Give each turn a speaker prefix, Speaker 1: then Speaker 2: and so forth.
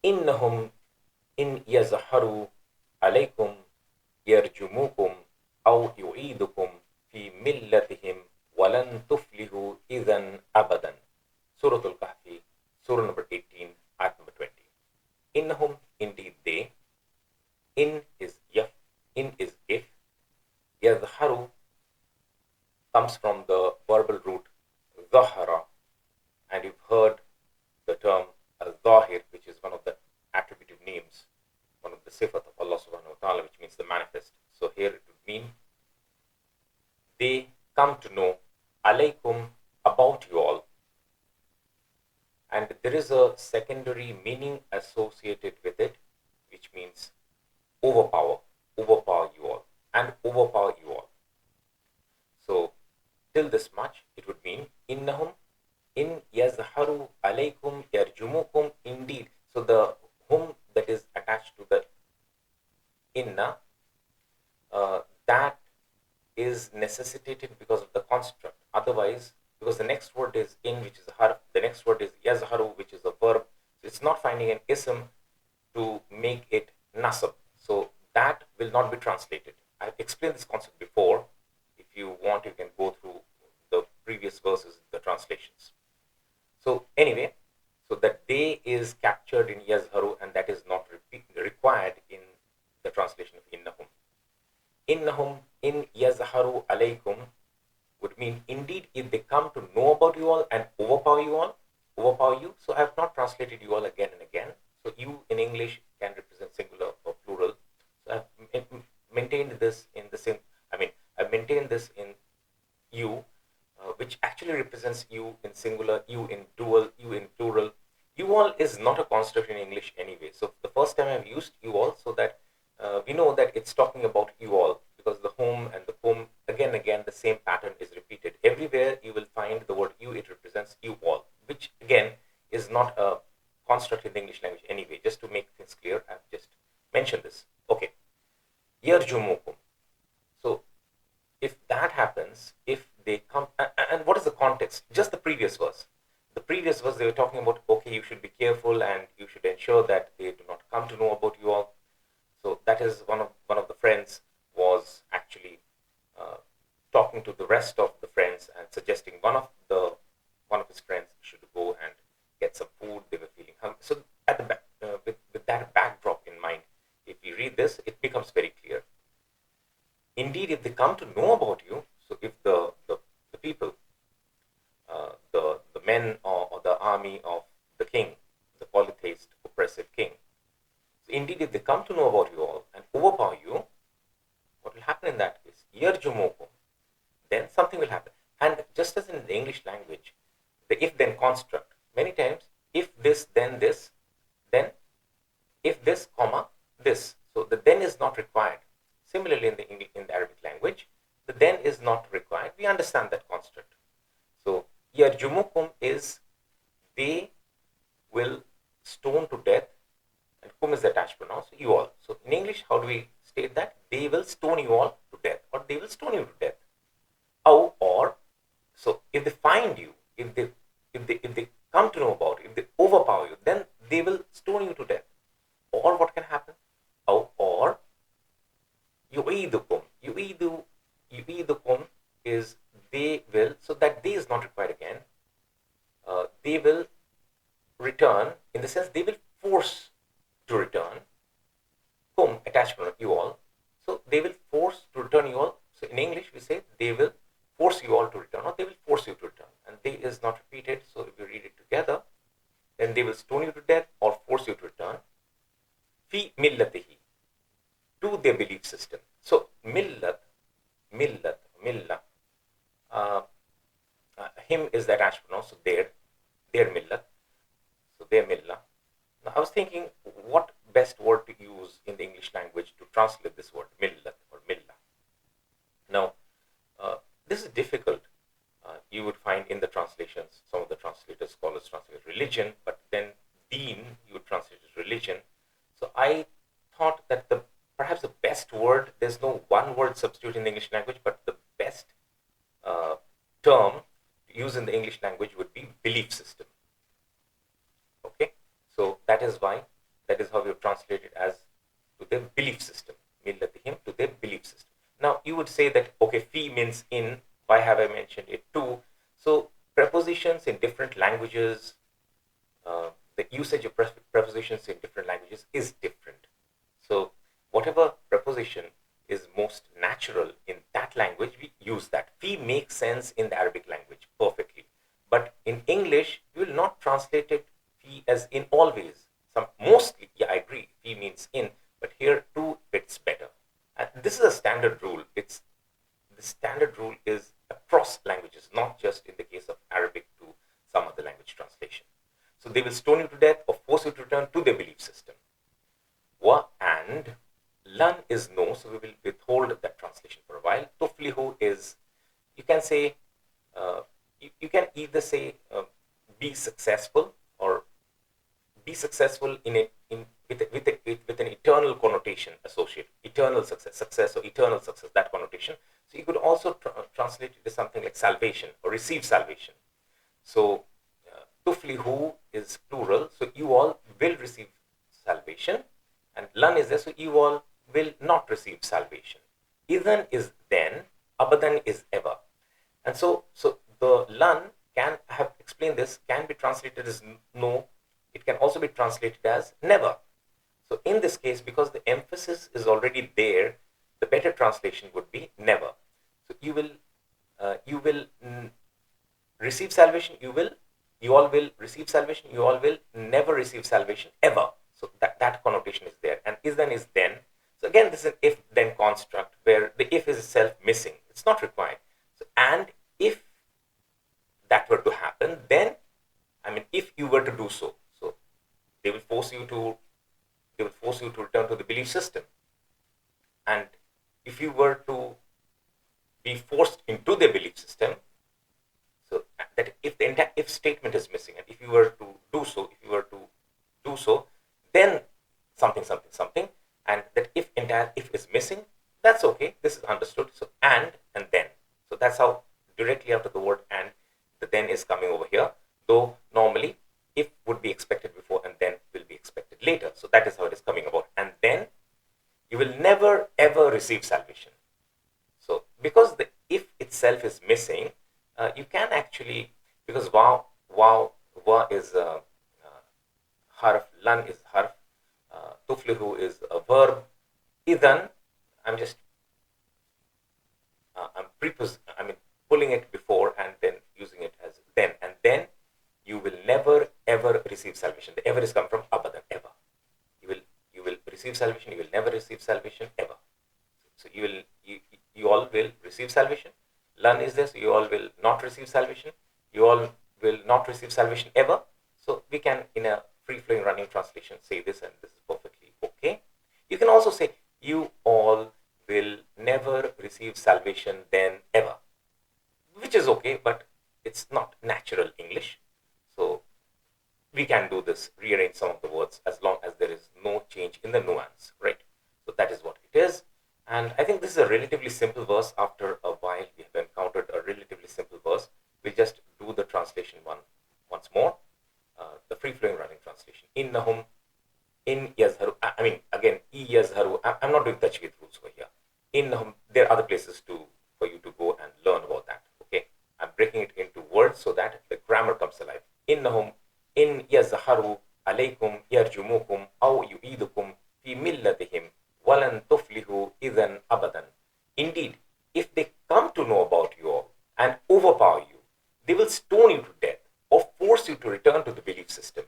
Speaker 1: إنهم إن يظهروا عليكم يرجموكم أو يعيدكم في ملتهم ولن تفلحوا إذا أبدا. Suratul-Kahfi, Surah number 18, ayat number 20. Innahum, indeed they. In is if. Yadharu comes from the verbal root dhahara, and you've heard the term al-Zahir, which is one of the attributive names, one of the sifat of Allah subhanahu wa ta'ala, which means the manifest. So here it would mean they come to know alaykum, about you all. And there is a secondary meaning associated with it, which means overpower you all, and overpower you all. So till this much, it would mean innahum in yazharu alaykum yarjumukum, indeed. So the hum that is attached to the inna, that is necessitated because of the construct. Otherwise, because the next word is in, which is a harf, the next word is yazharu, which is a verb. So it's not finding an ism to make it nasab. So that will not be translated. I've explained this concept before. If you want, you can go through the previous verses, the translations. So anyway, so that they is captured in yazharu, and that is not required in the translation of innahum. Innahum in yazharu alaykum would mean indeed if they come to know about you all and overpower you. So I have not translated you all again and again. So you in English can represent singular or plural. So I've maintained this in the same, I've maintained this in you, which actually represents you in singular, you in dual, you in plural. You all is not a construct in English anyway. So the first time I've used you all, so that we know that it's talking about you all, because the home and the home, again, the same pattern is repeated. Everywhere you will find the word you, it represents you all, which again is not a construct in the English language anyway. Just to make things clear, I've just mentioned this. Okay. Yarjumukum. So if that happens, if they come, and what is the context? Just the previous verse. The previous verse, they were talking about, okay, you should be careful and you should ensure that they do not come to know about you all. So that is one of the friends was actually talking to the rest of the friends and suggesting one of his friends should go and get some food. They were feeling hungry. So at the back, with that backdrop in mind, if you read this, it becomes very clear. Indeed, if they come to know about you, so if the people, the men or the army of the king, the polytheist oppressive king, so indeed if they come to know about you all and overpower you, what will happen in that case? Yarjumukum. Then something will happen. And just as in the English language, the if-then construct, many times, if this, then this, then if this, comma, this. So the then is not required. Similarly, in the Arabic language, the then is not required. We understand that construct. So yarjumukum is they will stone to death, and kum is the attached pronoun, so you all. So in English, how do we state that? They will stone you all to death, or they will stone you to death. Or so if they find you, if they come to know about you, if they overpower you, then they will stone you to death. Or what can happen? Or yu'idukum. Yu'idukum is they will, so that they is not required again. They will return, in the sense they will force to return. Kum, attachment, you all. So they will force to return you all. So in English we say they will force you all to return, or they will force you to return. And they is not repeated, so if you read it together, then they will stone you to death or force you to return. Fi millatihi, to their belief system. So millah, him is the attached pronoun, so their millah. So their millah. Now I was thinking what best word to use in the English language to translate this word, millat or millah. Now, this is difficult. You would find in the translations, some of the translators, scholars translate religion, but then deen, you would translate as religion. So I thought that perhaps the best word, there's no one word substitute in the English language, but the best term to use in the English language would be belief system. Okay, so that is why that is how we have translated as to their belief system. Millatihim, to their belief system. Now you would say that, okay, fi means in. Why have I mentioned it too? So prepositions in different languages, the usage of prepositions in different languages is different. So whatever preposition is most natural in that language, we use that. Fi makes sense in the Arabic language perfectly. But in English, you will not translate it fi as in always. Mostly, yeah, I agree, fi means in, but here too fits better. And this is a standard rule. The standard rule is across languages, not just in the case of Arabic to some other language translation. So they will stone you to death or force you to return to their belief system. Wa and lan is no, so we will withhold that translation for a while. Tuflihu is, you can say, you can either say be successful or be successful with an eternal connotation associated, eternal success or eternal success, that connotation. So you could also translate it as something like salvation or receive salvation. So tuflihu is plural, so you all will receive salvation, and lan is there, so you all will not receive salvation. Idhan is then, abadan is ever. And so the lan, can I have explained this, can be translated as no. It can also be translated as never. So in this case, because the emphasis is already there, the better translation would be never. So you will receive salvation, you all will receive salvation, you all will never receive salvation ever. So that connotation is there. And is then. So again, this is an if-then construct where the if is itself missing. It's not required. So, and if that were to happen, then, I mean, if you were to do so, so they will force you to return to the belief system. And if you were to be forced into the belief system, so that if the entire if statement is missing, and if you were to do so, then something, and that if entire if is missing, that's okay. This is understood. So and then. So that's how directly after the word and, the then is coming over here. Though normally if would be expected before and then will be expected later. So that is how it is coming about. And then you will never ever receive salvation. So because the if itself is missing, you can actually, because wa is harf, lan is harf, tuflihu is a verb, idhan, I'm pulling it before and then using it as then, and then you will never ever receive salvation. The ever is come from abadan, ever. You will receive salvation, you will never receive salvation ever. So you all will receive salvation. Lan is there, so you all will not receive salvation. You all will not receive salvation ever. So we can, in a free-flowing running translation, say this, and this is perfectly okay. You can also say, you all will never receive salvation then ever, which is okay, but it's not natural English. So we can do this, rearrange some of the words as long as there is no change in the nuance, right? So that is what it is. And I think this is a relatively simple verse. After a while, we have encountered a relatively simple verse. We'll just do the translation once more. The free-flowing running translation. Innahum in yazharu. I mean, again, yazharu. I'm not doing tajweed rules over here. Innahum. There are other places for you to go and learn about that. Okay, I'm breaking it into words so that the grammar comes alive. Innahum in yazharu alaykum yarjumukum aw yu'idukum fi millatihim walan tuflihu idhan abadan. Indeed, if they come to know about you all and overpower you, they will stone you to death or force you to return to the belief system.